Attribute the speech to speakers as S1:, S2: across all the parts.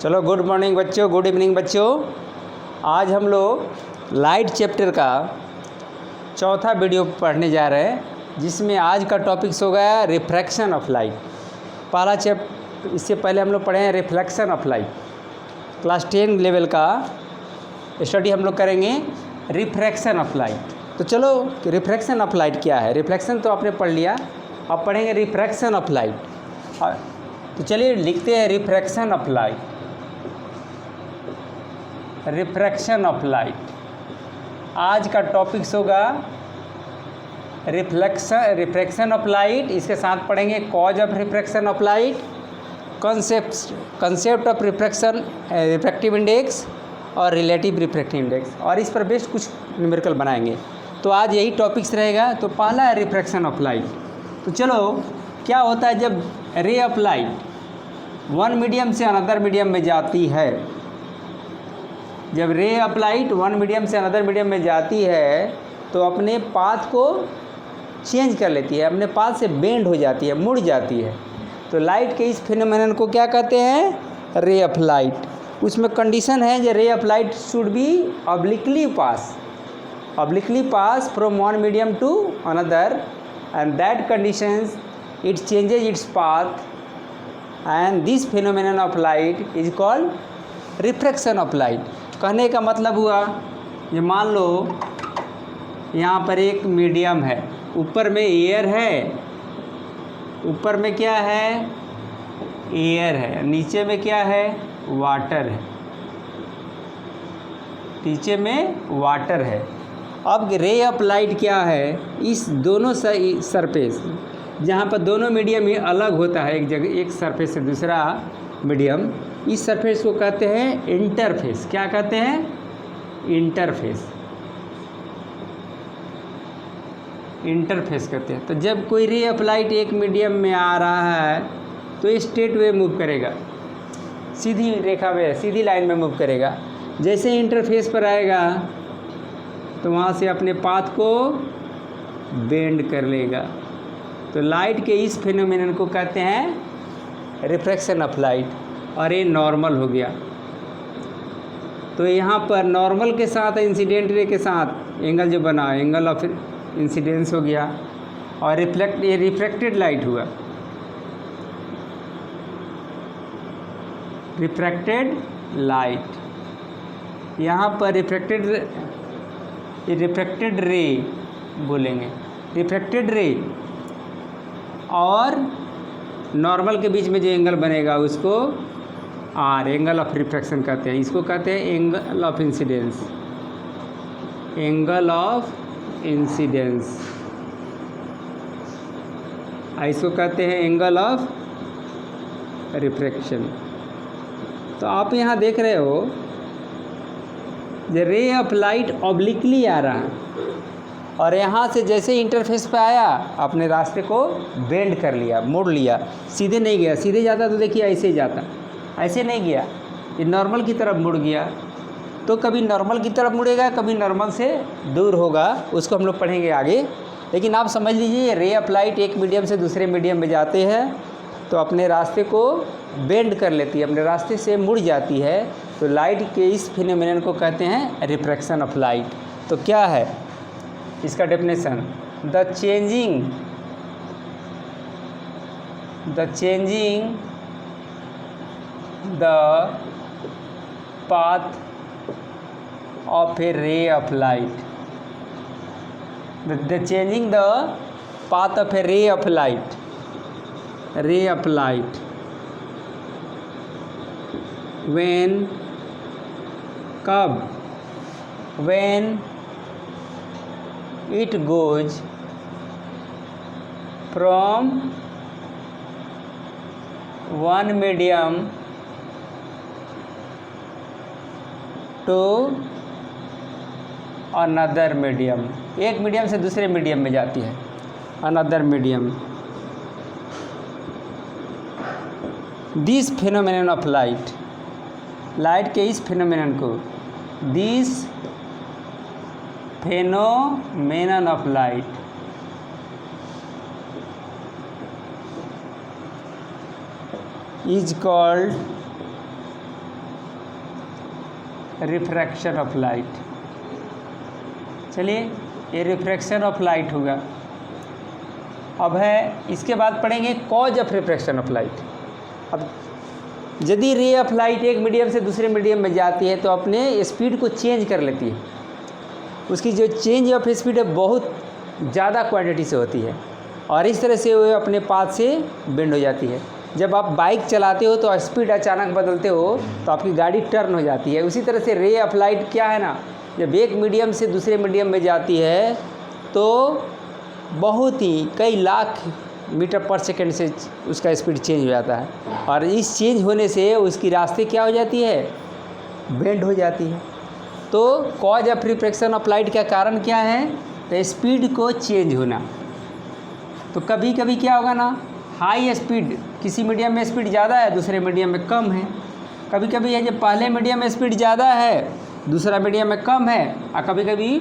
S1: चलो good morning बच्चों, good evening बच्चों। आज हम लोग लाइट चैप्टर का चौथा वीडियो पढ़ने जा रहे हैं, जिसमें आज का टॉपिक्स होगा रिफ्रैक्शन ऑफ लाइट। पहला इससे पहले हम लोग पढ़े हैं reflection of light. Class 10 level का स्टडी हम लोग करेंगे रिफ्रैक्शन ऑफ लाइट। तो चलो रिफ्रैक्शन ऑफ लाइट क्या है। रिफ्लेक्शन तो आपने पढ़ लिया, अब पढ़ेंगे रिफ्रैक्शन ऑफ लाइट। तो चलिए लिखते हैं refraction of light. Refraction of light आज का टॉपिक्स होगा रिफ्रैक्शन ऑफ लाइट। इसके साथ पढ़ेंगे cause of refraction of light, concept of refraction, refractive index और रिलेटिव रिफ्रैक्टिव इंडेक्स, और इस पर बेस्ड कुछ न्यूमेरिकल बनाएंगे। तो आज यही टॉपिक्स रहेगा। तो पहला है रिफ्रैक्शन ऑफ लाइट। तो चलो क्या होता है जब रे ऑफ लाइट वन मीडियम से अनदर मीडियम में जाती है। जब रे ऑफ लाइट वन मीडियम से अनदर मीडियम में जाती है तो अपने पाथ को चेंज कर लेती है, अपने पाथ से बेंड हो जाती है, मुड़ जाती है। तो लाइट के इस फिनोमेनन को क्या कहते हैं? रे ऑफ लाइट। उसमें कंडीशन है जो ray of light should be obliquely pass from one medium to another, and that conditions it changes its path, and this phenomenon of light is called refraction of light. कहने का मतलब हुआ, ये मान लो यहाँ पर एक मीडियम है, ऊपर में एयर है, ऊपर में क्या है? एयर है, नीचे में क्या है? वाटर है, नीचे में वाटर है। अब रे ऑफ लाइट क्या है? इस दोनों सरफेस जहाँ पर दोनों मीडियम ही अलग होता है, एक जगह एक सरफेस से दूसरा मीडियम, इस सरफेस को कहते हैं इंटरफेस। क्या कहते हैं? इंटरफेस। इंटरफेस कहते हैं। तो जब कोई रे ऑफ लाइट एक मीडियम में आ रहा है तो ये स्ट्रेट वे मूव करेगा, सीधी रेखा में, सीधी लाइन में मूव करेगा। जैसे इंटरफेस पर आएगा तो वहाँ से अपने पाथ को बेंड कर लेगा। तो लाइट के इस फिनोमेनन को कहते हैं रिफ्रैक्शन ऑफ लाइट, और ये नॉर्मल हो गया। तो यहाँ पर नॉर्मल के साथ इंसिडेंट रे के साथ एंगल जो बना, एंगल ऑफ इंसिडेंस हो गया, और ये रिफ्रैक्टेड लाइट हुआ। रिफ्रैक्टेड लाइट, यहाँ पर रिफ्रैक्टेड रे बोलेंगे, रिफ्रैक्टेड रे और नॉर्मल के बीच में जो एंगल बनेगा उसको आर, एंगल ऑफ रिफ्रैक्शन कहते हैं। इसको कहते हैं angle of incidence, angle of incidence. इसको कहते हैं एंगल ऑफ रिफ्रैक्शन। तो आप यहाँ देख रहे हो जो रे ऑफ लाइट ऑब्लिकली आ रहा है, और यहाँ से जैसे इंटरफेस पे आया अपने रास्ते को बेंड कर लिया, मोड़ लिया, सीधे नहीं गया। सीधे जाता तो देखिए ऐसे ही जाता, ऐसे नहीं गया, ये नॉर्मल की तरफ मुड़ गया। तो कभी नॉर्मल की तरफ मुड़ेगा, कभी नॉर्मल से दूर होगा, उसको हम लोग पढ़ेंगे आगे। लेकिन आप समझ लीजिए रे ऑफ लाइट एक मीडियम से दूसरे मीडियम में जाते हैं तो अपने रास्ते को बेंड कर लेती है, अपने रास्ते से मुड़ जाती है। तो लाइट के इस फिनोमेनन को कहते हैं रिफ्रैक्शन ऑफ लाइट। तो क्या है इसका definition? The changing the path of a ray of light, the changing the path of a ray of light when it goes from one medium to another medium, एक medium से दूसरे medium में जाती है, another medium. This phenomenon of light, light के इस phenomenon को, this phenomenon of light is called refraction of light. चलिए, ये रिफ्रैक्शन ऑफ लाइट होगा। अब है, इसके बाद पढ़ेंगे cause of refraction of light. अब यदि रे ऑफ लाइट एक मीडियम से दूसरे मीडियम में जाती है तो अपने स्पीड को चेंज कर लेती है। उसकी जो चेंज ऑफ स्पीड है बहुत ज़्यादा क्वांटिटी से होती है और इस तरह से वो अपने पाथ से बेंड हो जाती है। जब आप बाइक चलाते हो तो स्पीड अचानक बदलते हो तो आपकी गाड़ी टर्न हो जाती है। उसी तरह से रे ऑफ लाइट क्या है ना, जब एक मीडियम से दूसरे मीडियम में जाती है तो बहुत ही कई लाख मीटर पर सेकंड से उसका स्पीड चेंज हो जाता है और इस चेंज होने से उसकी रास्ते क्या हो जाती है, बेंड हो जाती है। तो cause of refraction of light का कारण क्या है, तो स्पीड को चेंज होना। तो कभी कभी क्या होगा ना, हाई स्पीड, किसी मीडियम में स्पीड ज़्यादा है दूसरे मीडियम में कम है। कभी कभी है जब पहले मीडियम में स्पीड ज़्यादा है दूसरा मीडियम में कम है, और कभी कभी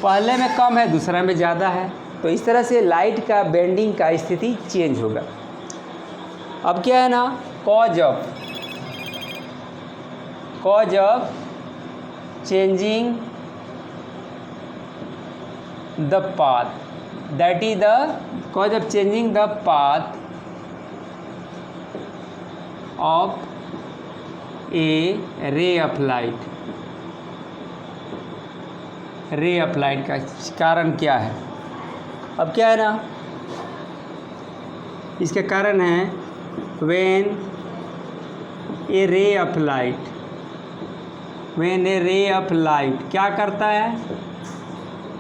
S1: पहले में कम है दूसरा में ज़्यादा है। तो इस तरह से लाइट का बेंडिंग का स्थिति चेंज होगा। अब क्या है ना, cause of changing the path, that is the cause of changing the path of A ray of light. रे ऑफ लाइट का कारण क्या है? अब क्या है ना, इसके कारण है when A ray of light, when A ray of light क्या करता है,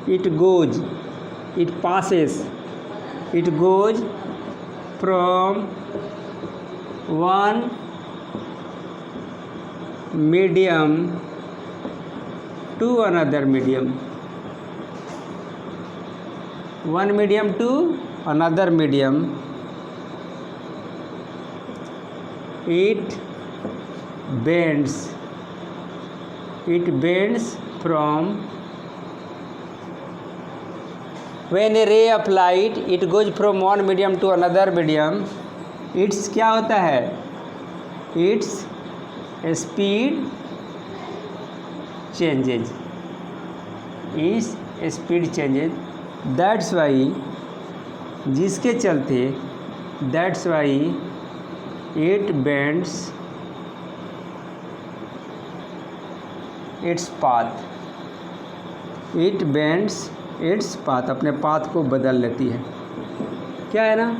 S1: it goes, it passes, it goes from one medium to another medium, one medium to another medium, it bends from, when a ray of light it goes from one medium to another medium, its क्या होता है, its speed changes, its speed changes, that's why, जिसके चलते that's why it bends its path, it bends its path, अपने path को बदल लेती है। क्या है ना,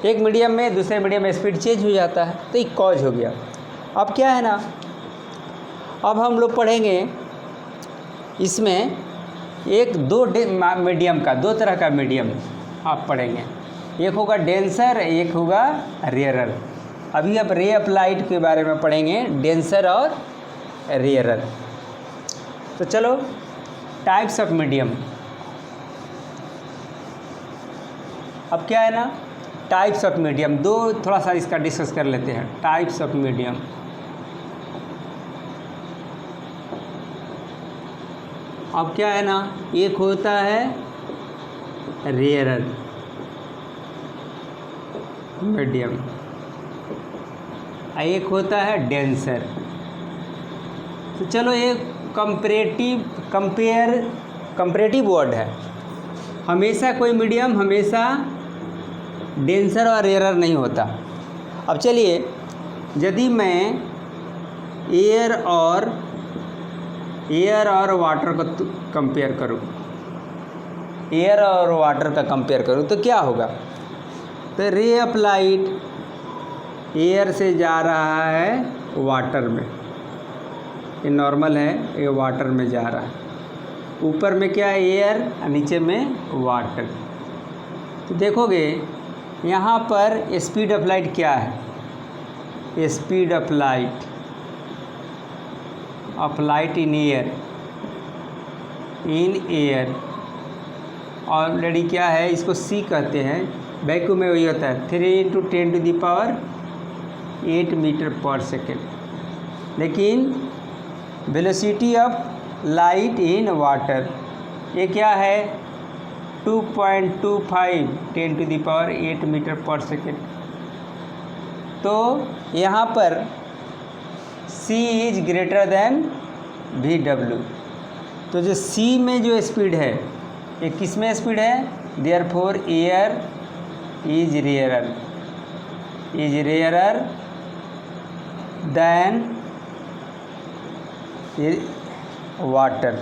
S1: एक मीडियम में दूसरे मीडियम में स्पीड चेंज हो जाता है, तो एक कॉज हो गया। अब क्या है ना, अब हम लोग पढ़ेंगे इसमें एक दो मीडियम का, दो तरह का मीडियम आप पढ़ेंगे, एक होगा डेंसर, एक होगा रेयरर। अभी अब रे ऑफ लाइट के बारे में पढ़ेंगे, डेंसर और रेयरर। तो चलो, टाइप्स ऑफ मीडियम। अब क्या है ना, टाइप्स ऑफ मीडियम, दो थोड़ा सा इसका डिस्कस कर लेते हैं। टाइप्स ऑफ मीडियम, अब क्या है ना, एक होता है रेयरर मीडियम, एक होता है डेंसर। तो चलो, एक कंपेरेटिव वर्ड है। हमेशा कोई मीडियम हमेशा डेंसर और रेयरर नहीं होता। अब चलिए, यदि मैं एयर और वाटर को कंपेयर करूँ, एयर और वाटर का कंपेयर करूँ तो क्या होगा, तो रे ऑफ लाइट एयर से जा रहा है वाटर में, ये नॉर्मल है, ये वाटर में जा रहा है। ऊपर में क्या है, एयर, नीचे में वाटर। तो देखोगे यहाँ पर स्पीड ऑफ लाइट क्या है, speed of light in air already क्या है, इसको सी कहते हैं। वैक्यूम में वही होता है 3 × 10⁸ मीटर पर सेकेंड। लेकिन velocity of light in water ये क्या है, 2.25 × 10⁸ मीटर पर सेकेंड। तो यहाँ पर c is greater than VW। तो जो c में जो स्पीड है ये किस में स्पीड है, therefore air is rarer than water.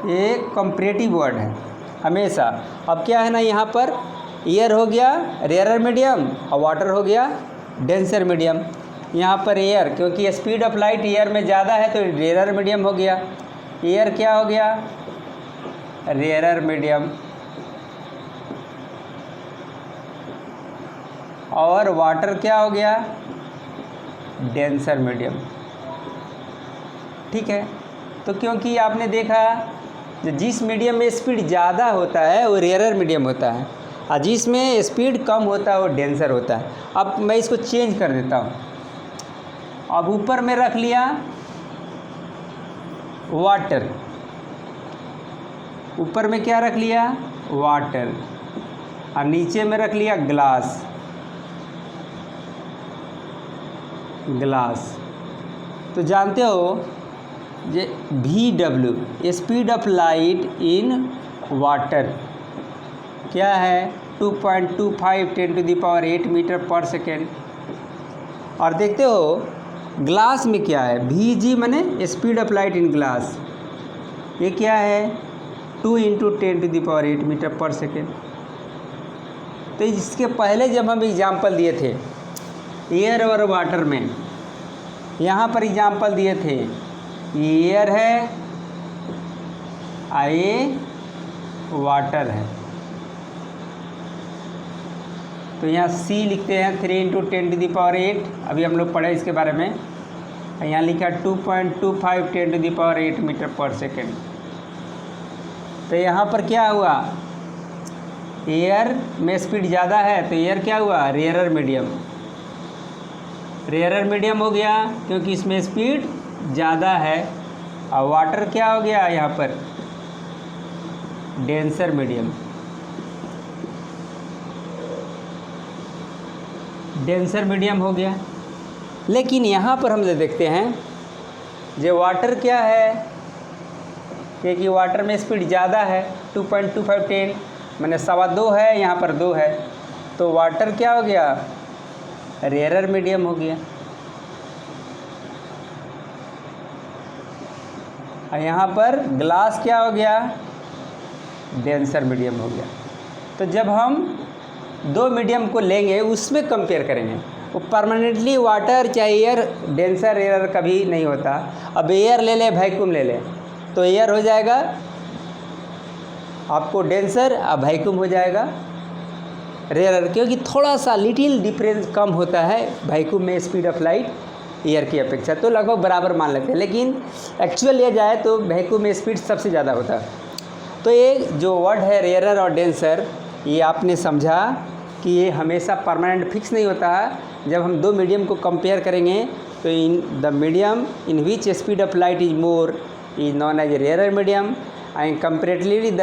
S1: ये कंपैरेटिव वर्ड है हमेशा। अब क्या है ना, यहाँ पर एयर हो गया रेयरर मीडियम और वाटर हो गया डेंसर मीडियम। यहाँ पर एयर, क्योंकि स्पीड ऑफ लाइट एयर में ज़्यादा है तो रेयरर मीडियम हो गया। एयर क्या हो गया, रेयरर मीडियम, और वाटर क्या हो गया, डेंसर मीडियम। ठीक है, तो क्योंकि आपने देखा जिस मीडियम में स्पीड ज़्यादा होता है वो रेयरर मीडियम होता है, और जिसमें स्पीड कम होता है वो डेंसर होता है। अब मैं इसको चेंज कर देता हूँ। अब ऊपर में रख लिया वाटर, ऊपर में क्या रख लिया, वाटर, और नीचे में रख लिया ग्लास। तो जानते हो ये VW speed of light in water क्या है, 2.25 10⁸ मीटर पर सेकेंड। और देखते हो ग्लास में क्या है, VG माने speed of light in glass, ये क्या है 2 × 10⁸ मीटर पर सेकेंड। तो इसके पहले जब हम एग्जाम्पल दिए थे एयर और वाटर में, यहाँ पर एग्जाम्पल दिए थे एयर है ये वाटर है, तो यहाँ C लिखते हैं 3 × 10⁸। अभी हम लोग पढ़े इसके बारे में। यहाँ लिखा 2.25 10⁸ मीटर पर सेकेंड। तो यहाँ पर क्या हुआ, एयर में स्पीड ज़्यादा है तो एयर क्या हुआ, रेयरर मीडियम हो गया क्योंकि इसमें स्पीड ज़्यादा है। और वाटर क्या हो गया यहाँ पर, डेंसर मीडियम हो गया। लेकिन यहाँ पर हम देखते हैं जो वाटर क्या है, क्योंकि वाटर में स्पीड ज़्यादा है 2.25 10 मैंने 2.25 है, यहाँ पर 2 है, तो वाटर क्या हो गया, रेयरर मीडियम हो गया। और यहाँ पर ग्लास क्या हो गया, डेंसर मीडियम हो गया। तो जब हम दो मीडियम को लेंगे उसमें कंपेयर करेंगे, वो परमानेंटली वाटर चाहे एयर, डेंसर एयर कभी नहीं होता। अब एयर ले ले, वैक्यूम ले ले, तो एयर हो जाएगा आपको डेंसर, अब वैक्यूम हो जाएगा रेयरर, क्योंकि थोड़ा सा लिटिल डिफरेंस कम होता है वैक्यूम में स्पीड ऑफ लाइट एयर की अपेक्षा, तो लगभग बराबर मान लेते हैं। लेकिन एक्चुअल लिया जाए तो वैक्यूम में स्पीड सबसे ज़्यादा होता है। तो ये जो वर्ड है रेयरर और डेंसर, ये आपने समझा कि ये हमेशा परमानेंट फिक्स नहीं होता है। जब हम दो मीडियम को कंपेयर करेंगे तो in the medium in which speed of light is more is known as rarer medium and comparatively the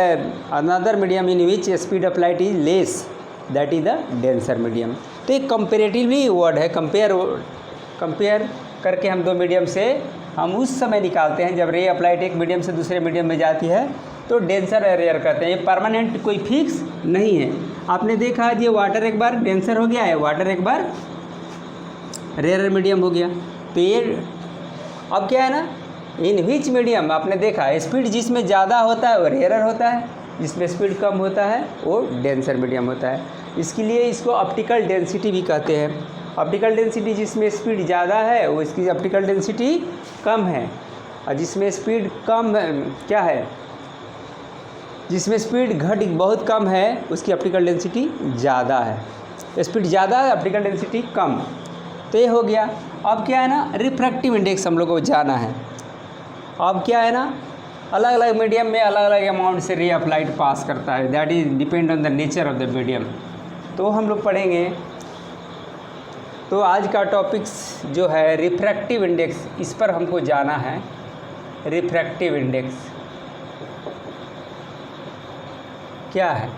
S1: another medium in which speed of light is less, that is the denser medium. तो एक comparatively word है, compare करके हम दो medium से हम उस समय निकालते हैं जब रे ऑफ लाइट एक मीडियम से दूसरे मीडियम में जाती है तो डेंसर और रेयर कहते हैं। ये परमानेंट कोई फिक्स नहीं है। आपने देखा ये वाटर एक बार डेंसर हो गया है, वाटर एक बार रेयर मीडियम हो गया। तो ये अब क्या है ना, इन विच मीडियम आपने देखा स्पीड जिसमें ज़्यादा होता है वो रेयरर होता है, जिसमें स्पीड कम होता है वो डेंसर मीडियम होता है। इसके लिए इसको ऑप्टिकल डेंसिटी भी कहते हैं। ऑप्टिकल डेंसिटी जिसमें स्पीड ज़्यादा है वो इसकी ऑप्टिकल डेंसिटी कम है, और जिसमें स्पीड कम क्या है, जिसमें स्पीड बहुत कम है उसकी ऑप्टिकल डेंसिटी ज़्यादा है। स्पीड ज़्यादा है, ऑप्टिकल डेंसिटी कम। तो ये हो गया। अब क्या है ना, रिफ्रैक्टिव इंडेक्स हम लोगों को जाना है। अब क्या है ना, अलग अलग मीडियम में अलग अलग अमाउंट से रे ऑफ लाइट पास करता है, that is depend on the nature of the medium. तो हम लोग पढ़ेंगे। तो आज का टॉपिक्स जो है रिफ्रैक्टिव इंडेक्स, इस पर हमको जाना है। रिफ्रैक्टिव इंडेक्स क्या है?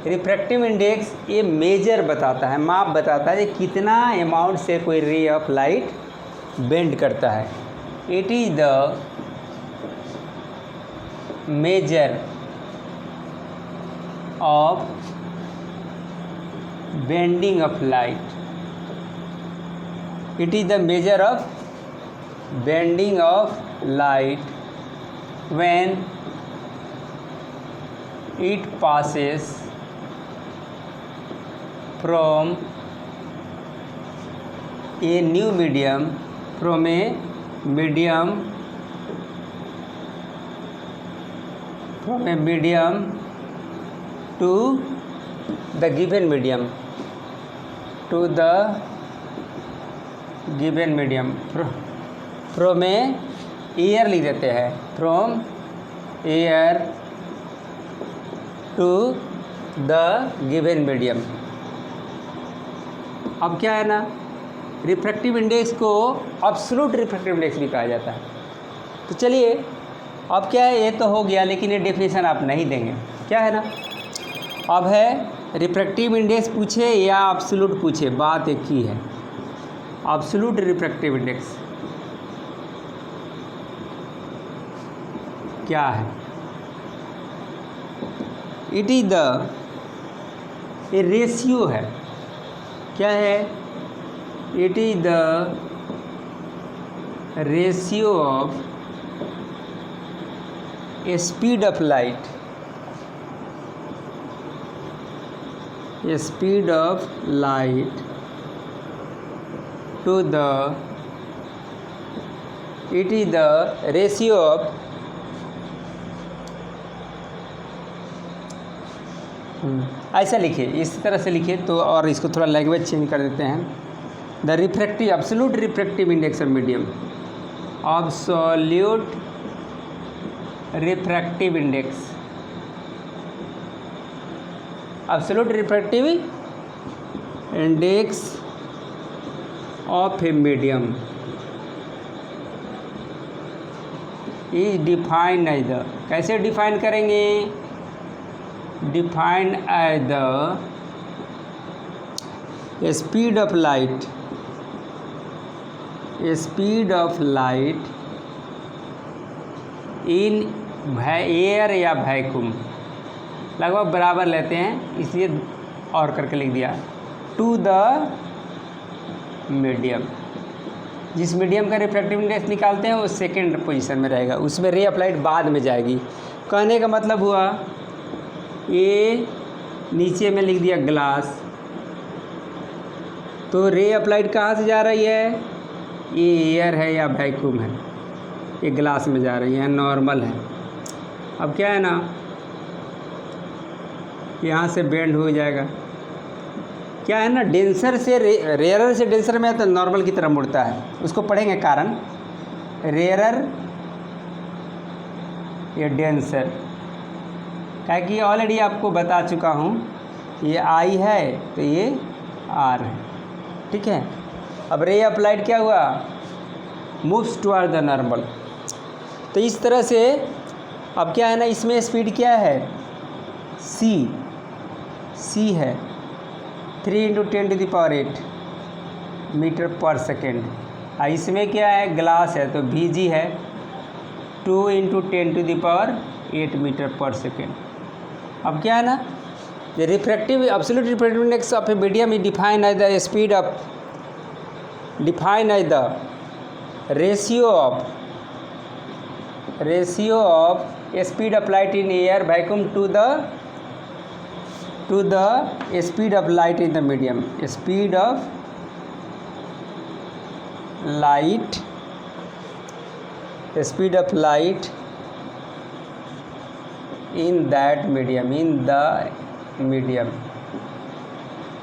S1: रिफ्रैक्टिव इंडेक्स ये मेजर बताता है, माप बताता है कि कितना अमाउंट से कोई रे ऑफ लाइट बेंड करता है। It is the measure of bending of light. It is the measure of bending of light when it passes from a new medium to the given medium from a air लिख देते हैं, from air to the given medium. अब क्या है ना, refractive index को absolute refractive index भी कहा जाता है। तो चलिए अब क्या है, ये तो हो गया, लेकिन ये डेफिनेशन आप नहीं देंगे। क्या है ना, अब है रिफ्रैक्टिव इंडेक्स पूछे या एब्सोल्यूट पूछे, बात एक ही है। एब्सोल्यूट रिफ्रैक्टिव इंडेक्स क्या है? It is the a ratio है। क्या है? It is the ratio of speed of light, speed of light to the, it is the ratio of ऐसा लिखिए, इस तरह से लिखिए तो, और इसको थोड़ा लैंग्वेज चेंज कर देते हैं। The refractive absolute refractive index of medium, absolute refractive index, absolute refractive index of a medium is defined as the, कैसे डिफाइन करेंगे? defined as the speed of light in air या vacuum, लगभग बराबर लेते हैं इसलिए और करके लिख दिया, टू द मीडियम। जिस मीडियम का रिफ्रैक्टिव इंडेक्स निकालते हैं वो सेकेंड पोजीशन में रहेगा, उसमें रे ऑफ लाइट बाद में जाएगी। कहने का मतलब हुआ, ये नीचे में लिख दिया ग्लास, तो रे ऑफ लाइट कहाँ से जा रही है? ये एयर है या वैक्यूम है, ये ग्लास में जा रही है, नॉर्मल है। अब क्या है ना, यहाँ से बेंड हो जाएगा। क्या है ना, डेंसर से रेयरर से डेंसर में तो नॉर्मल की तरफ मुड़ता है, उसको पढ़ेंगे कारण। रेयरर या डेंसर, क्या कि ऑलरेडी आपको बता चुका हूँ, ये आई है तो ये आर है, ठीक है। अब रे ऑफ लाइट क्या हुआ? Moves toward the normal. तो इस तरह से अब क्या है ना, इसमें स्पीड क्या है? सी है 3 × 10⁸ मीटर पर सेकेंड। इसमें क्या है? ग्लास है तो Vg है 2 × 10⁸ मीटर पर सेकेंड। अब क्या है ना, the refractive absolute refractive index of a medium is defined as the speed of, defined as the ratio of speed of light in air vacuum to the speed of light in the medium. Speed of light in that medium, in the medium.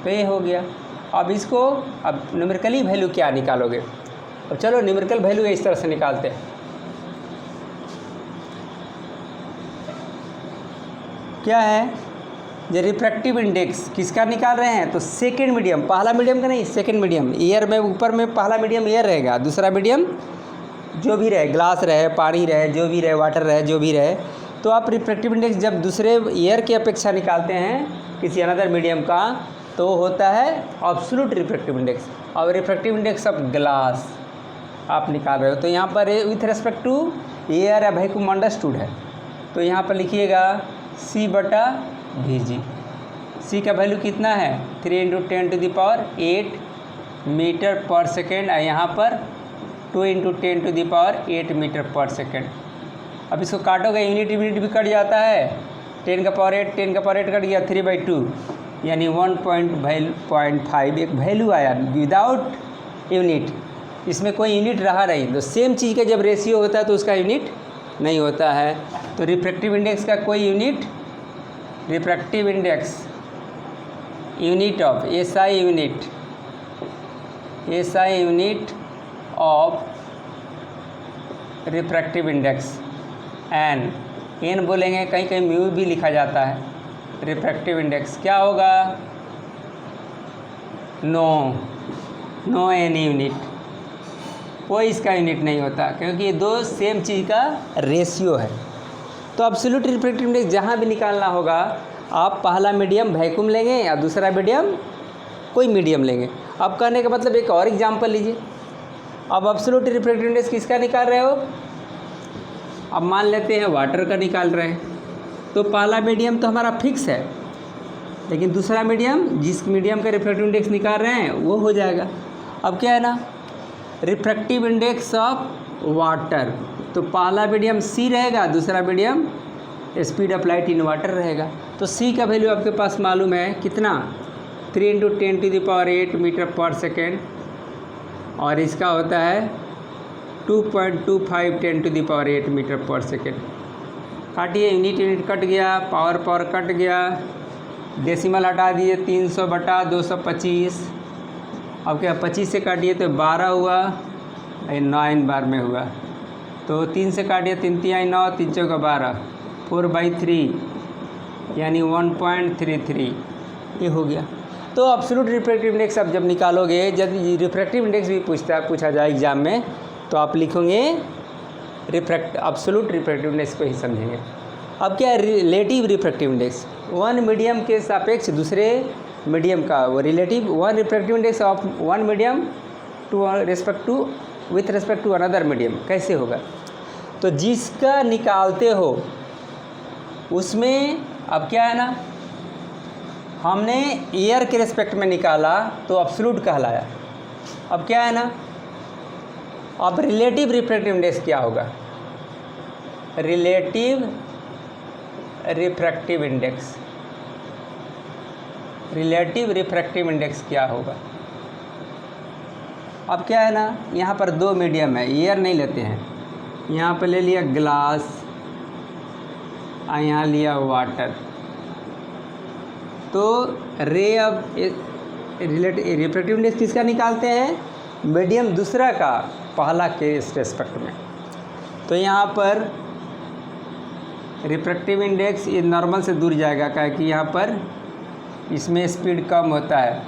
S1: तो ये हो गया। अब इसको अब numerically value क्या निकालोगे? अब चलो न्यूमेरिकल वैल्यू इस तरह से निकालते हैं। क्या है? जो रिफ्रैक्टिव इंडेक्स किसका निकाल रहे हैं? तो सेकेंड मीडियम, पहला मीडियम का नहीं, सेकेंड मीडियम। एयर में ऊपर में पहला मीडियम एयर रहेगा, दूसरा मीडियम जो भी रहे, ग्लास रहे, पानी रहे, जो भी रहे, वाटर रहे, जो भी रहे, तो आप रिफ्रैक्टिव इंडेक्स जब दूसरे एयर की अपेक्षा निकालते हैं किसी अनदर मीडियम का, तो होता है एब्सोल्यूट रिफ्रैक्टिव इंडेक्स। और रिफ्रैक्टिव इंडेक्स ऑफ ग्लास आप निकाल रहे हो, तो यहाँ पर विथ रेस्पेक्ट टू एयर या वैक्यूम अंडरस्टूड है, तो यहाँ पर लिखिएगा C/VG। C का वैल्यू कितना है 3 × 10⁸ मीटर पर सेकेंड, और यहाँ पर 2 × 10⁸ मीटर/सेकेंड। अब इसको काटोगे यूनिट भी कट जाता है, 10⁸ कट गया 3/2, यानी 1.5 एक वैल्यू आया विदाउट यूनिट। इसमें कोई यूनिट रहा नहीं, तो सेम चीज़ का जब रेशियो होता है तो उसका यूनिट नहीं होता है। तो रिफ्रैक्टिव इंडेक्स का कोई unit, refractive index unit of SI unit of refractive index N बोलेंगे, कहीं कहीं म्यू भी लिखा जाता है। रिफ्रैक्टिव इंडेक्स क्या होगा, नो N यूनिट, कोई इसका यूनिट नहीं होता, क्योंकि ये दो सेम चीज़ का रेशियो है। तो एब्सोल्यूट रिफ्रैक्टिव इंडेक्स जहाँ भी निकालना होगा, आप पहला मीडियम वैक्यूम लेंगे या दूसरा मीडियम कोई मीडियम लेंगे। अब कहने का मतलब एक और एग्जांपल लीजिए। अब एब्सोल्यूट रिफ्रैक्टिव इंडेक्स किसका निकाल रहे हो, अब मान लेते हैं वाटर का निकाल रहे हैं, तो पहला मीडियम तो हमारा फिक्स है, लेकिन दूसरा मीडियम जिस मीडियम का रिफ्रैक्टिव इंडेक्स निकाल रहे हैं वो हो जाएगा। अब क्या है ना, रिफ्रैक्टिव इंडेक्स ऑफ वाटर, तो पहला मीडियम C रहेगा, दूसरा medium speed of light in water रहेगा। तो C का वैल्यू आपके पास मालूम है कितना, 3 × 10⁸ मीटर/सेकेंड, और इसका होता है 2.25 10⁸ मीटर/सेकेंड। काटिए, यूनिट कट गया, पावर कट गया, डेसिमल हटा दिए 300/225। अब क्या 25 से काटिए तो 12 हुआ, 9 बार में हुआ, तो 3 से काटिए 3 × 9, 3 × 4 12, 4/3 यानी 1.33, ये हो गया। तो एब्सोल्यूट रिफ्रैक्टिव इंडेक्स आप जब निकालोगे, जब रिफ्रैक्टिव इंडेक्स भी पूछा जाए एग्जाम में, तो आप लिखोगे एब्सोल्यूट रिफ्रैक्टिव इंडेक्स को ही समझेंगे। अब क्या है relative refractive index, one medium के सापेक्ष दूसरे मीडियम का वो relative, one refractive index of one medium with respect to another medium. कैसे होगा, तो जिसका निकालते हो उसमें, अब क्या है ना, हमने एयर के रेस्पेक्ट में निकाला तो एब्सोल्यूट कहलाया। अब क्या है ना, अब रिलेटिव रिफ्रैक्टिव इंडेक्स क्या होगा, रिलेटिव रिफ्रैक्टिव इंडेक्स क्या होगा। अब क्या है ना, यहाँ पर दो मीडियम है, एयर नहीं लेते हैं, यहाँ पर ले लिया ग्लास और यहाँ लिया वाटर, तो रे ऑफ रिफ्रैक्टिव इंडेक्स किसका निकालते हैं, मीडियम दूसरा का पहला के रेस्पेक्ट में। तो यहाँ पर रिफ्रैक्टिव इंडेक्स ये नॉर्मल से दूर जाएगा, क्या कि यहाँ पर इसमें स्पीड कम होता है।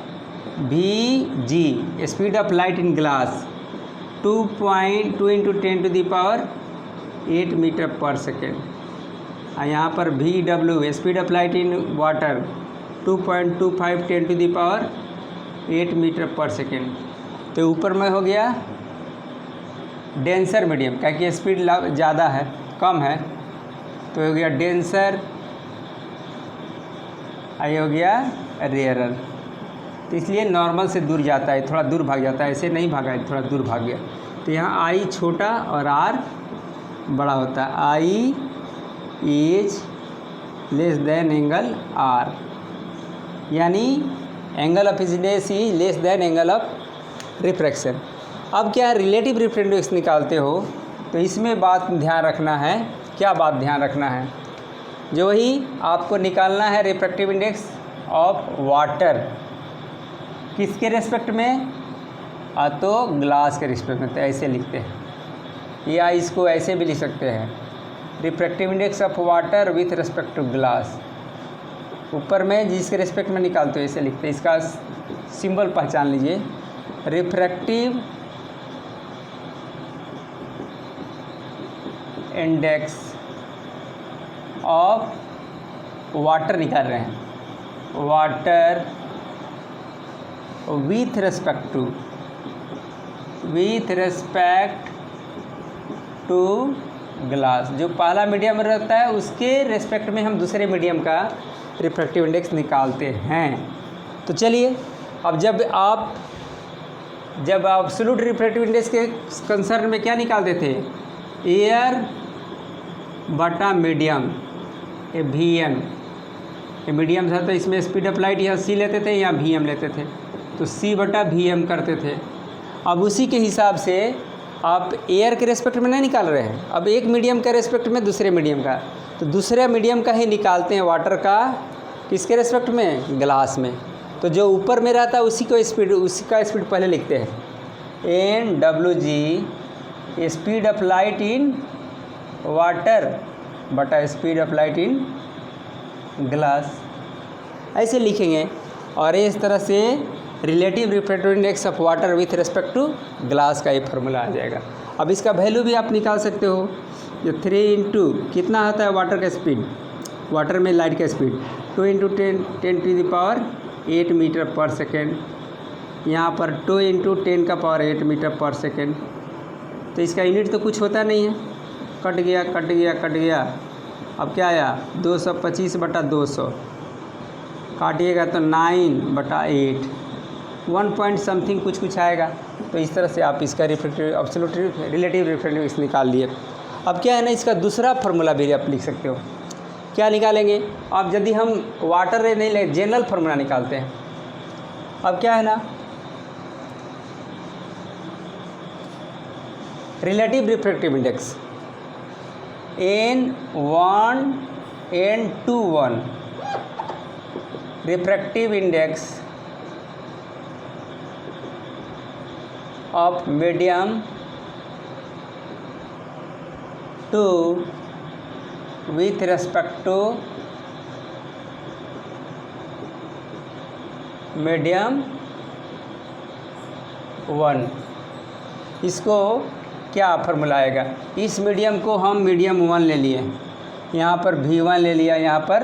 S1: VG speed of light in glass 2.2 × 10⁸ मीटर/सेकेंड, और यहाँ पर VW speed of light in water 2.25 10⁸ मीटर/सेकेंड। तो ऊपर में हो गया डेंसर मीडियम, क्या कि स्पीड ज़्यादा है कम है, तो हो गया डेंसर, ये हो गया रेयरर। तो इसलिए नॉर्मल से दूर जाता है, थोड़ा दूर भाग जाता है, ऐसे नहीं भागा है, थोड़ा दूर भाग गया। तो यहाँ I छोटा और R बड़ा होता है, I is less than angle R, यानी angle of incidence is less than angle of refraction. अब क्या है, रिलेटिव रिफ्रैक्टिव इंडेक्स निकालते हो तो इसमें बात ध्यान रखना है, क्या बात ध्यान रखना है, जो ही आपको निकालना है रिफ्रैक्टिव इंडेक्स ऑफ वाटर, किसके रेस्पेक्ट में, तो ग्लास के रेस्पेक्ट में। तो ऐसे लिखते हैं, या इसको ऐसे भी लिख सकते हैं, refractive index of water with respect to glass. ऊपर में जिसके रेस्पेक्ट में निकालते हो ऐसे लिखते हैं। इसका सिंबल पहचान लीजिए, रिफ्रैक्टिव इंडेक्स ऑफ वाटर निकाल रहे हैं, water with respect to glass. जो पहला मीडियम रहता है उसके रेस्पेक्ट में हम दूसरे मीडियम का रिफ्रैक्टिव इंडेक्स निकालते हैं। तो चलिए, अब जब एब्सोल्यूट रिफ्रैक्टिव इंडेक्स के कंसर्न में क्या निकालते थे, एयर बटा मीडियम, ये वी एम, ये मीडियम था तो इसमें स्पीड ऑफ लाइट यहाँ सी लेते थे, यहाँ वी एम लेते थे, तो सी बटा वी एम करते थे। अब उसी के हिसाब से आप एयर के रेस्पेक्ट में नहीं निकाल रहे हैं, अब एक मीडियम के रेस्पेक्ट में दूसरे मीडियम का, तो दूसरे मीडियम का ही निकालते हैं वाटर का, किसके रेस्पेक्ट में, ग्लास में। तो जो ऊपर में रहता है उसी का स्पीड पहले लिखते हैं, N W G speed of light in water बटा speed of light in glass, ऐसे लिखेंगे। और इस तरह से relative refractive index of water with respect to glass का ये फार्मूला आ जाएगा। अब इसका वैल्यू भी आप निकाल सकते हो, जो 3 इंटू कितना आता है वाटर का स्पीड, वाटर में लाइट का स्पीड 2 इंटू 10⁸ मीटर पर सेकेंड, यहाँ पर 2 इंटू 10⁸ मीटर पर सेकेंड। तो इसका यूनिट तो कुछ होता नहीं है, कट गया। अब क्या आया, 225 बटा 200, काटिएगा तो 9/8, 1 पॉइंट समथिंग कुछ आएगा। तो इस तरह से आप इसका एब्सोल्यूट रिलेटिव रिफ्रैक्टिव इंडेक्स निकाल लिए। अब क्या है ना, इसका दूसरा फार्मूला भी आप लिख सकते हो। क्या निकालेंगे, अब यदि हम वाटर रे नहीं ले, जनरल फार्मूला निकालते हैं। अब क्या है ना, relative refractive index N1 N21 refractive index of medium two with respect to medium 1। इसको क्या फार्मूला आएगा, इस मीडियम को हम मीडियम 1 ले लिए, यहाँ पर V1 ले लिया, यहाँ पर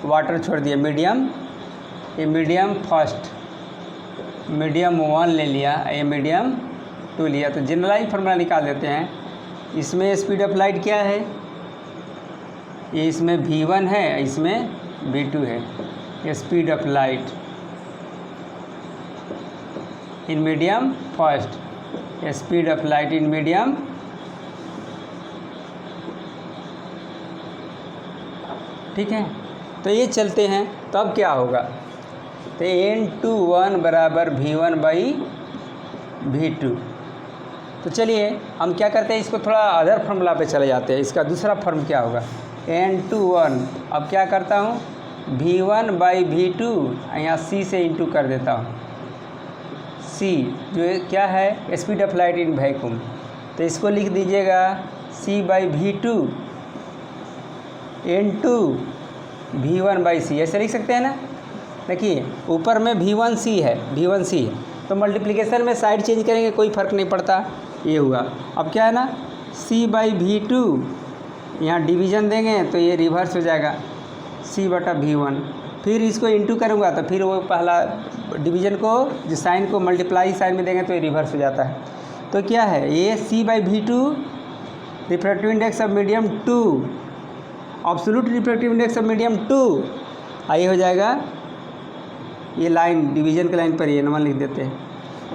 S1: वाटर छोड़ दिया, मीडियम, ये मीडियम फर्स्ट, मीडियम 1 ले लिया, ये मीडियम 2 लिया। तो जनरलाइज फार्मूला निकाल देते हैं। इसमें स्पीड ऑफ लाइट क्या है, ये इसमें V1 है, इसमें V2 है। ये speed of light in medium first, speed of light in medium ठीक है। तो ये चलते हैं, तो अब क्या होगा, तो N21 बराबर V1 बाई V2। तो चलिए हम क्या करते हैं, इसको थोड़ा अदर फार्मूला पे चले जाते हैं। इसका दूसरा फॉर्म क्या होगा, N21, अब क्या करता हूँ, V1 बाई V2, यहाँ C से इंटू कर देता हूँ। C जो क्या है, speed of light in vacuum, तो इसको लिख दीजिएगा C by V2 into V1 by C, ऐसे लिख सकते हैं ना। देखिए ऊपर में V1C है, V1C, तो मल्टीप्लिकेशन में साइड चेंज करेंगे कोई फ़र्क नहीं पड़ता, ये हुआ। अब क्या है ना, C बाई V2, यहाँ डिवीज़न देंगे तो ये रिवर्स हो जाएगा, C बटा V1। फिर इसको इंटू करूँगा तो फिर वो पहला डिवीज़न को, जो साइन को मल्टीप्लाई साइन में देंगे तो ये रिवर्स हो जाता है। तो क्या है, ये C by V2 refractive index of medium 2, absolute refractive index of medium 2, ये हो जाएगा, ये लाइन डिवीज़न के लाइन पर ये N1 लिख देते हैं।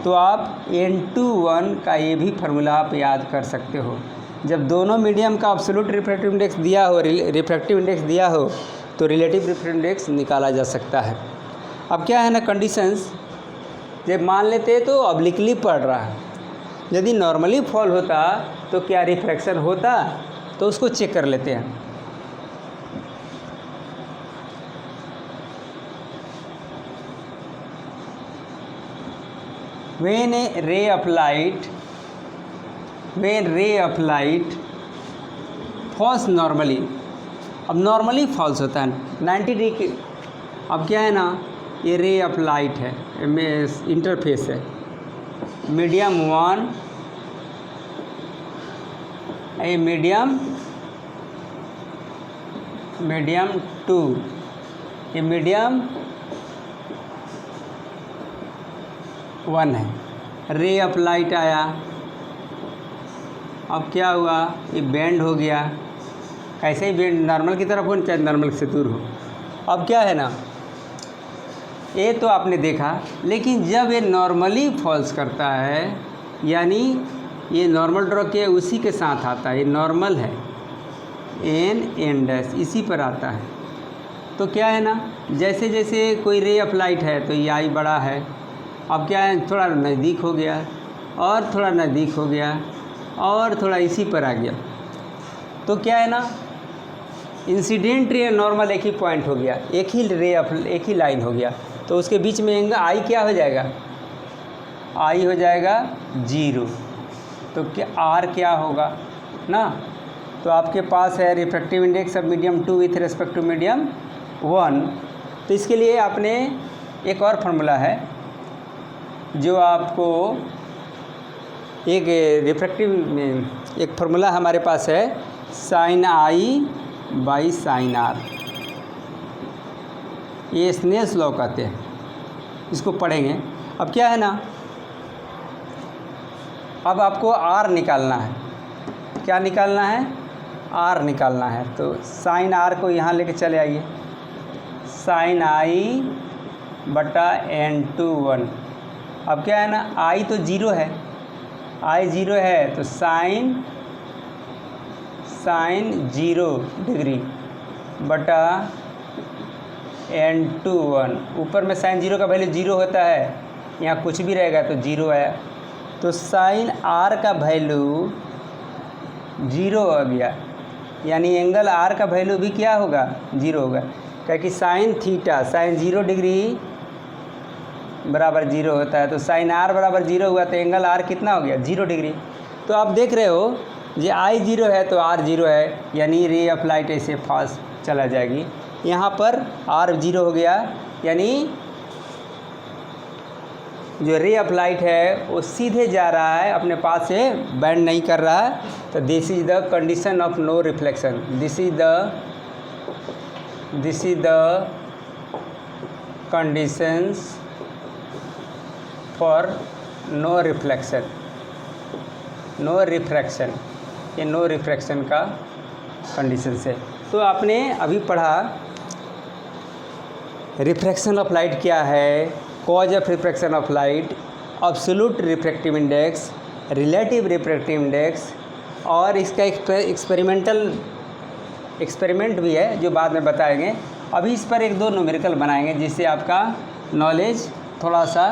S1: तो आप N21 का ये भी फार्मूला आप याद कर सकते हो। जब दोनों मीडियम का एब्सोल्यूट रिफ्रैक्टिव इंडेक्स दिया हो, रिफ्रैक्टिव इंडेक्स दिया हो, तो रिलेटिव रिफ्रैक्टिव इंडेक्स निकाला जा सकता है। अब क्या है ना कंडीशंस, जब मान लेते तो ऑब्लिकली पड़ रहा है, यदि नॉर्मली फॉल होता तो क्या रिफ्रैक्शन होता, तो उसको चेक कर लेते हैं। when ray of light falls normally, अब नॉर्मली फॉल्स होता है 90 डिग्री। अब क्या है ना, ये रे ऑफ लाइट है, इंटरफेस है, मीडियम 1, ये मीडियम मीडियम 2, ये मीडियम 1 है। रे ऑफ लाइट आया, अब क्या हुआ, ये बेंड हो गया, ऐसे ही बेंड नॉर्मल की तरफ हो चाहे नॉर्मल से दूर हो। अब क्या है ना, ये तो आपने देखा, लेकिन जब ये नॉर्मली फॉल्स करता है, यानी ये नॉर्मल ड्रॉ किया उसी के साथ आता है, ये नॉर्मल है, एन डैश इसी पर आता है। तो क्या है ना, जैसे जैसे कोई रे ऑफ लाइट है तो ये आई बड़ा है, अब क्या है, थोड़ा नज़दीक हो गया और थोड़ा नज़दीक हो गया और थोड़ा इसी पर आ गया। तो क्या है ना, इंसिडेंट रे नॉर्मल एक ही पॉइंट हो गया, एक ही रे ऑफ एक ही लाइन हो गया, तो उसके बीच में एंगल आई क्या हो जाएगा, आई हो जाएगा 0। तो क्या आर क्या होगा ना, तो आपके पास है refractive index of medium 2 with respect to medium 1। तो इसके लिए आपने एक और फार्मूला है जो आपको एक रिफ्रैक्टिव में एक फार्मूला हमारे पास है, sine I by sine R, ये स्नेल्स लॉ कहते हैं, इसको पढ़ेंगे। अब क्या है ना, अब आपको आर निकालना है, क्या निकालना है, आर निकालना है। तो साइन आर को यहाँ लेके चले आइए, साइन आई बटा n/1। अब क्या है ना, आई तो 0 है, आई 0 है तो साइन 0 डिग्री बटा n/1। ऊपर में साइन 0 का वैल्यू 0 होता है, यहाँ कुछ भी रहेगा तो 0 आया, तो साइन आर का वैल्यू 0 हो गया, यानी एंगल आर का वैल्यू भी क्या होगा, 0 होगा, क्योंकि साइन थीटा साइन 0 डिग्री बराबर 0 होता है। तो साइन आर बराबर 0 हुआ तो एंगल आर कितना हो गया, 0 डिग्री। तो आप देख रहे हो ये आई 0 है तो आर 0 है, यानी रे ऑफ लाइट ऐसे फास्ट चला जाएगी, यहाँ पर आर 0 हो गया, यानी जो रे ऑफ लाइट है वो सीधे जा रहा है, अपने पास से बेंड नहीं कर रहा है। तो this is the condition of no reflection, this is the conditions for no reflection, no refraction, ये नो रिफ्रैक्शन का कंडीशन है। तो आपने अभी पढ़ा रिफ्रैक्शन ऑफ लाइट क्या है, cause of refraction of light, absolute refractive index, relative refractive index, और इसका एक्सपेरिमेंट भी है जो बाद में बताएंगे। अभी इस पर 1-2 न्यूमेरिकल बनाएंगे जिससे आपका नॉलेज थोड़ा सा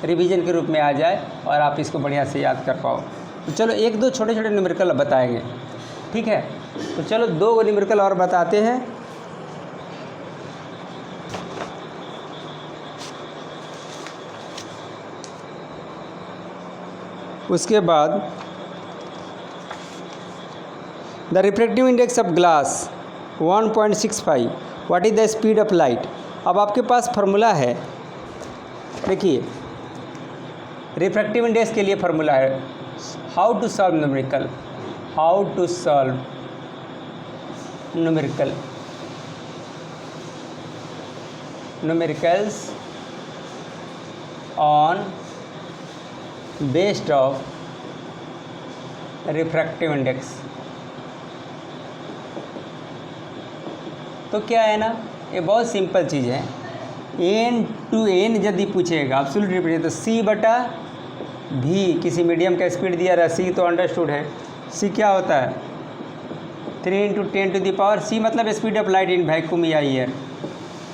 S1: रिवीजन के रूप में आ जाए और आप इसको बढ़िया से याद कर पाओ। तो चलो 1-2 छोटे छोटे न्यूमेरिकल बताएंगे, ठीक है। तो चलो 2 न्यूमेरिकल और बताते हैं। उसके बाद the refractive index of glass 1.65, what is the speed of light. अब आपके पास फार्मूला है, देखिए रिफ्रैक्टिव इंडेक्स के लिए फार्मूला है, how to solve numerical, how to solve numericals on based of refractive index. तो क्या है ना, ये बहुत सिंपल चीज़ है, n to n यदि पूछेगा एब्सोल्यूट रिफ्रैक्टिव तो c बटा v, किसी मीडियम का स्पीड दिया रहा, c तो अंडरस्टूड है, c क्या होता है 3 × 10⁻⁶, मतलब speed of light in vacuum या एयर।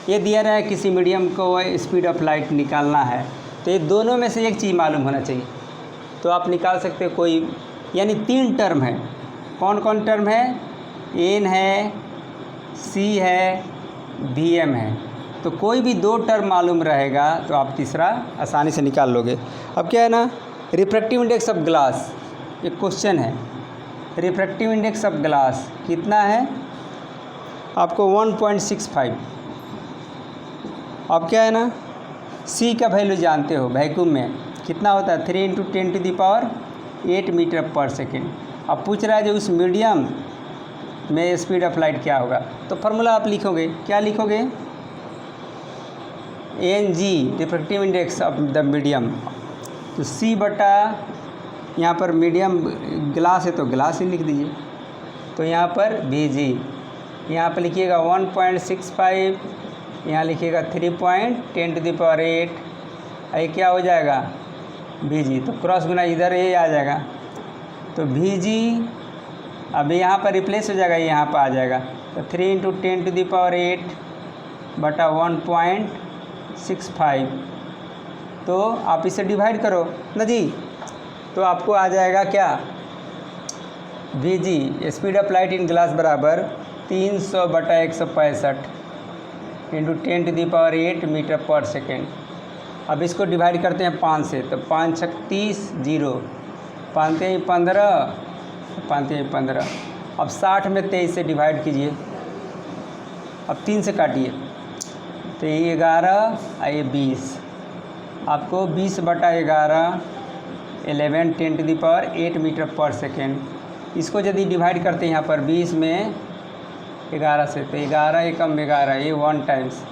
S1: ये दिया रहा है किसी मीडियम को स्पीड ऑफ लाइट निकालना है, तो ये दोनों में से एक चीज़ मालूम होना चाहिए, तो आप निकाल सकते हो कोई, यानी 3 टर्म है। कौन कौन टर्म है, n है, c है, vm है, तो कोई भी 2 टर्म मालूम रहेगा तो आप तीसरा आसानी से निकाल लोगे। अब क्या है ना, रिफ्रैक्टिव इंडेक्स ऑफ ग्लास, एक क्वेश्चन है, रिफ्रैक्टिव इंडेक्स ऑफ ग्लास कितना है आपको 1.65। अब क्या है ना, c का वैल्यू जानते हो, वैक्यूम में कितना होता है 3 × 10⁸ मीटर पर सेकेंड। अब पूछ रहा है जो उस मीडियम में स्पीड ऑफ लाइट क्या होगा। तो फार्मूला आप लिखोगे, क्या लिखोगे, n g refractive index of the medium, तो सी बटा यहाँ पर मीडियम ग्लास है तो ग्लास ही लिख दीजिए, तो यहाँ पर वी जी, यहाँ पर लिखिएगा 1.65, यहाँ लिखिएगा 3.10⁸, ये क्या हो जाएगा वी जी, तो क्रॉस गुना इधर ये आ जाएगा, तो वी जी अब यहाँ पर रिप्लेस हो जाएगा, यहाँ पर आ जाएगा, तो 3 × 10⁸ बटा 1.65, तो आप इसे डिवाइड करो ना जी, तो आपको आ जाएगा क्या, we ji speed of light in glass बराबर 300/165 × 10⁸ मीटर/सेकेंड। अब इसको डिवाइड करते हैं 5 से, तो 5 × 30, 0, 5 × 15, 5 × 15, अब 60 में 23 से डिवाइड कीजिए, अब 3 से काटिए, तो ये 11 ये 20, आपको 20/11 11 10⁸ मीटर/सेकेंड। इसको यदि डिवाइड करते हैं यहाँ पर 20 में 11 से, तो 11 एकम 11, ये 1 टाइम्स,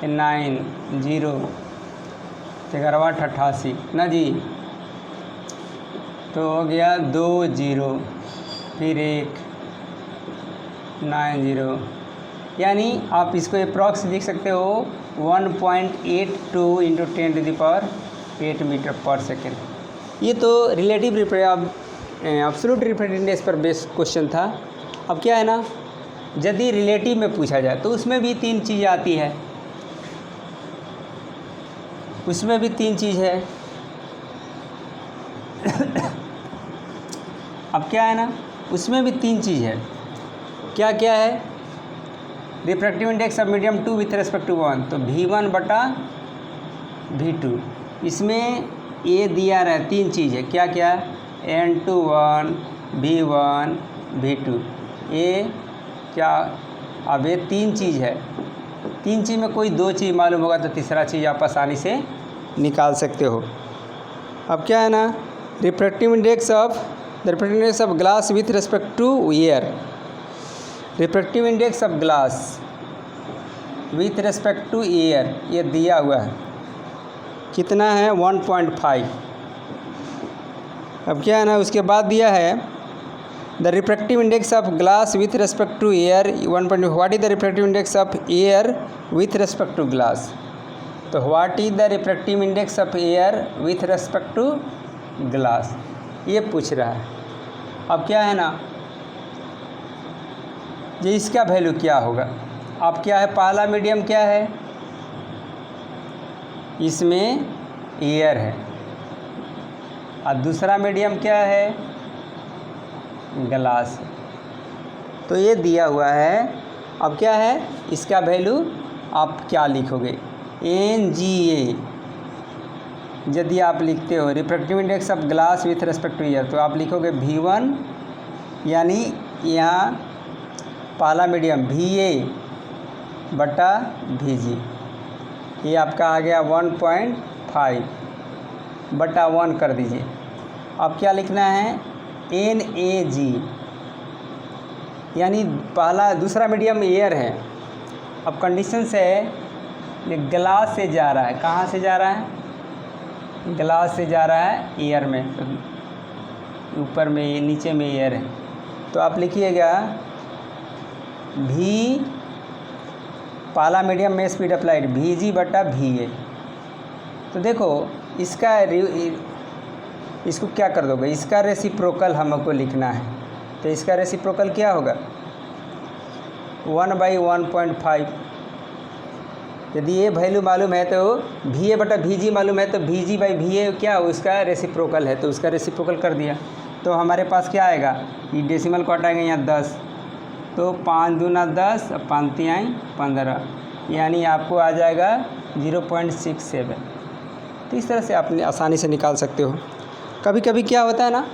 S1: 9 0, 11 88 ना जी, तो हो गया 2 0 फिर 1 9 0, यानी आप इसको अप्रॉक्स लिख सकते हो 1.82 × 10⁸ मीटर/सेकेंड। ये तो रिलेटिव एब्सोल्यूट रिफ्रैक्टिव इंडेक्स पर बेस्ड क्वेश्चन था। अब क्या है ना, यदि रिलेटिव में पूछा जाए तो उसमें भी 3 चीज़ें आती है, उसमें भी 3 चीज़ है। अब क्या है ना, उसमें भी 3 चीज़ है, क्या क्या है, refractive index of medium 2 with respect to 1, तो V1/V2, इसमें ये दिया रहा है 3 चीज़ है, क्या क्या, N21 V1 V2, ये क्या, अब ये 3 चीज़ है, 3 चीज़ में कोई 2 चीज़ मालूम होगा तो तीसरा चीज़ आप आसानी से निकाल सकते हो। अब क्या है ना, refractive index of glass with respect to air, refractive index of glass with respect to air, ये दिया हुआ है, कितना है 1.5। अब क्या है ना, उसके बाद दिया है the refractive index of glass with respect to air 1.5, what is the refractive index of air with respect to glass, तो what is the refractive index of air with respect to glass, ये पूछ रहा है। अब क्या है ना, ये इसका वैल्यू क्या होगा, अब क्या है, पहला मीडियम क्या है, इसमें एयर है, और दूसरा मीडियम क्या है, ग्लास, तो ये दिया हुआ है। अब क्या है, इसका वैल्यू आप क्या लिखोगे, NGA, यदि आप लिखते हो refractive index of glass with respect to air, तो आप लिखोगे V1, यानी यहाँ पहला मीडियम VA/VG, ये आपका आ गया 1.5/1 कर दीजिए। अब क्या लिखना है, NAG, यानी दूसरा मीडियम एयर है। अब कंडीशन से ग्लास से जा रहा है, कहाँ से जा रहा है, ग्लास से जा रहा है एयर में, तो ऊपर में नीचे में एयर है, तो आप लिखिएगा V, पहला मीडियम में स्पीड ऑफ लाइट VG/VA। तो देखो इसको क्या कर दोगे, इसका रेसिप्रोकल हमको लिखना है, तो इसका रेसिप्रोकल क्या होगा 1/1.5। यदि ये वैल्यू मालूम है तो VA/VG मालूम है, तो VG/VA क्या हो, उसका रेसिप्रोकल है, तो उसका रेसिप्रोकल कर दिया, तो हमारे पास क्या आएगा, ये डेसिमल को हटाएंगे यहाँ 10, तो 5 दूना 10, 5 तिहाई 15, यानी आपको आ जाएगा 0.67। तो इस तरह से आप आसानी से निकाल सकते हो। कभी कभी क्या होता है ना,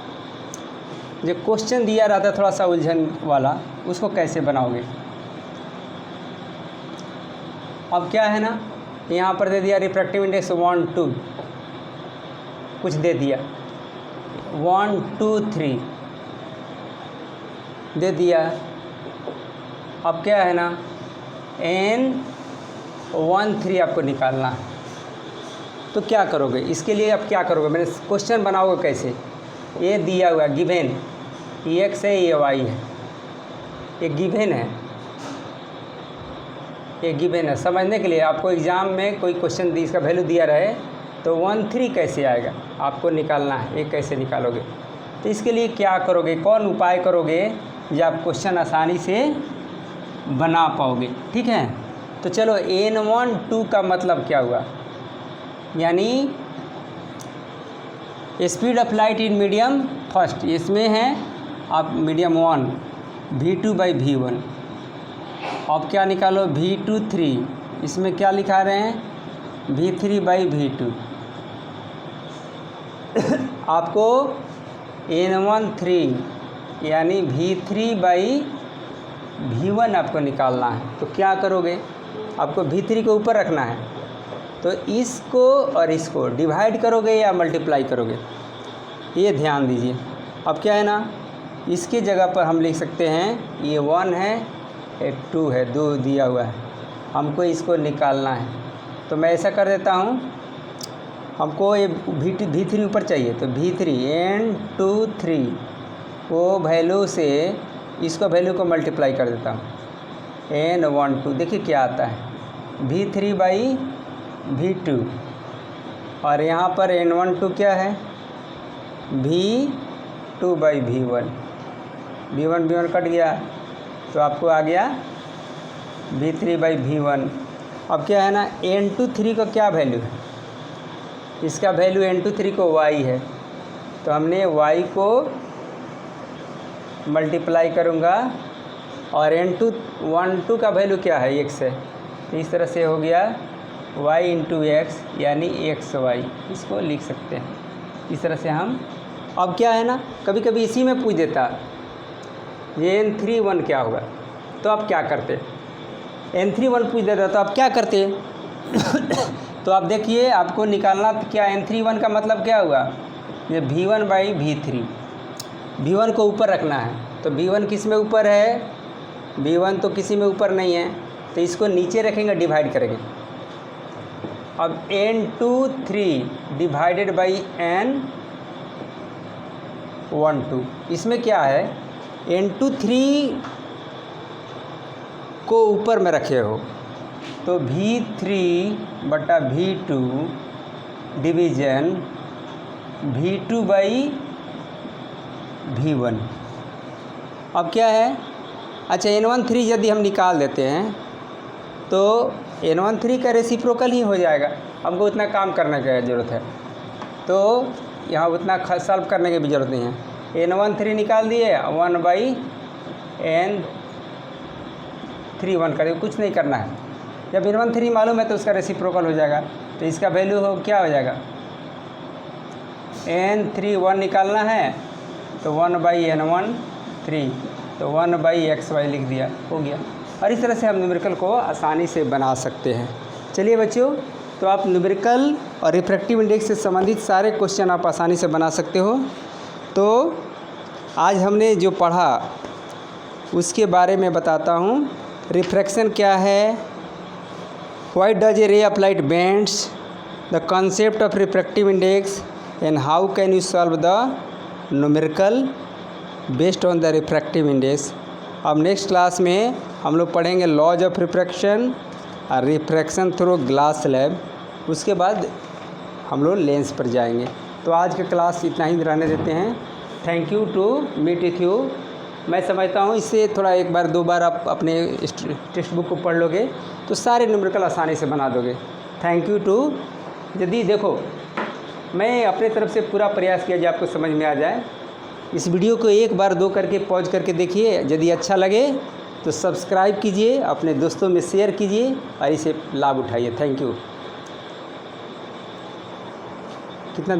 S1: जो क्वेश्चन दिया रहता है थोड़ा सा उलझन वाला, उसको कैसे बनाओगे। अब क्या है ना, यहाँ पर दे दिया रिफ्रैक्टिव इंडेक्स 1 2, कुछ दे दिया 1 2 3 दे दिया, अब क्या है ना, N13 आपको निकालना है। तो क्या करोगे इसके लिए, अब क्या करोगे, मैंने क्वेश्चन बनाओगे कैसे, ये दिया हुआ गिवन, ये x है ये y है, ये गिवन है, ये गिवन है। समझने के लिए आपको एग्ज़ाम में कोई क्वेश्चन इसका वैल्यू दिया रहे तो 13 कैसे आएगा आपको निकालना है, ये कैसे निकालोगे। तो इसके लिए क्या करोगे, कौन उपाय करोगे जो आप क्वेश्चन आसानी से बना पाओगे, ठीक है। तो चलो N12 का मतलब क्या हुआ, यानी speed of light in medium first, इसमें है आप मीडियम 1 v2/v1। अब क्या निकालो v23, इसमें क्या लिखा रहे हैं v3/v2। आपको N13 यानी v3/v1 आपको निकालना है। तो क्या करोगे, आपको v3 को ऊपर रखना है, तो इसको और इसको डिवाइड करोगे या मल्टीप्लाई करोगे, ये ध्यान दीजिए। अब क्या है ना, इसकी जगह पर हम लिख सकते हैं ये 1 है, ये 2 है, 2 दिया हुआ है, हमको इसको निकालना है। तो मैं ऐसा कर देता हूँ, हमको ये v3 ऊपर चाहिए, तो v3 N23 को वैल्यू से इसको वैल्यू को मल्टीप्लाई कर देता हूँ, N12 देखिए क्या आता है v3/v2, और यहाँ पर N12 क्या है v2/v1, v1 कट गया तो आपको आ गया v3/v1। अब क्या है ना, N23 का क्या वैल्यू है, इसका वैल्यू N23 को y है, तो हमने y को मल्टीप्लाई करूँगा, और N12 का वैल्यू क्या है x है, तो इस तरह से हो गया y × x यानी xy, इसको लिख सकते हैं इस तरह से हम। अब क्या है ना, कभी कभी इसी में पूछ देता ये N31 क्या होगा, तो आप क्या करते, N31 पूछ देता तो आप क्या करते तो आप देखिए आपको निकालना तो क्या, N31 का मतलब क्या हुआ, ये v1/v3, v1 को ऊपर रखना है, तो v1 किस में ऊपर है, v1 तो किसी में ऊपर नहीं है, तो इसको नीचे रखेंगे, डिवाइड करेंगे। अब N23 डिवाइडेड बाई N12, इसमें क्या है, N23 को ऊपर में रखे हो, तो v3/v2 डिवीज़न v2/v1। अब क्या है, अच्छा N13 यदि हम निकाल देते हैं तो N13 का रेसिप्रोकल ही हो जाएगा, हमको उतना काम करने की ज़रूरत है, तो यहाँ उतना सॉल्व करने की भी ज़रूरत नहीं है। N13 निकाल दिए, 1/N31 करें, कुछ नहीं करना है। जब N13 मालूम है तो उसका रेसिप्रोकल हो जाएगा, तो इसका वैल्यू क्या हो जाएगा, N31 निकालना है तो 1/N13, तो 1/xy लिख दिया, हो गया। और इस तरह से हम न्यूमेरिकल को आसानी से बना सकते हैं। चलिए बच्चों, तो आप न्यूमेरिकल और रिफ्रैक्टिव इंडेक्स से संबंधित सारे क्वेश्चन आप आसानी से बना सकते हो। तो आज हमने जो पढ़ा उसके बारे में बताता हूँ। रिफ्रैक्शन क्या है, why does a ray of light bends, the concept of refractive index and how can you solve the numerical based on the refractive index. अब नेक्स्ट क्लास में हम लोग पढ़ेंगे लॉज ऑफ रिफ्रैक्शन और रिफ्रैक्शन थ्रू ग्लास स्लैब, उसके बाद हम लोग लेंस पर जाएंगे। तो आज का क्लास इतना ही रहने देते हैं। Thank you to meet with you. मैं समझता हूँ इससे थोड़ा एक बार दो बार आप अपने टेक्स्ट बुक को पढ़ लोगे तो सारे न्यूमेरिकल आसानी से बना दोगे। थैंक यू टू, यदि देखो मैं अपने तरफ से पूरा प्रयास किया जो आपको समझ में आ जाए। इस वीडियो को एक बार दो करके पॉज करके देखिए, यदि अच्छा लगे तो सब्सक्राइब कीजिए, अपने दोस्तों में शेयर कीजिए और इसे लाभ उठाइए। Thank you. कितना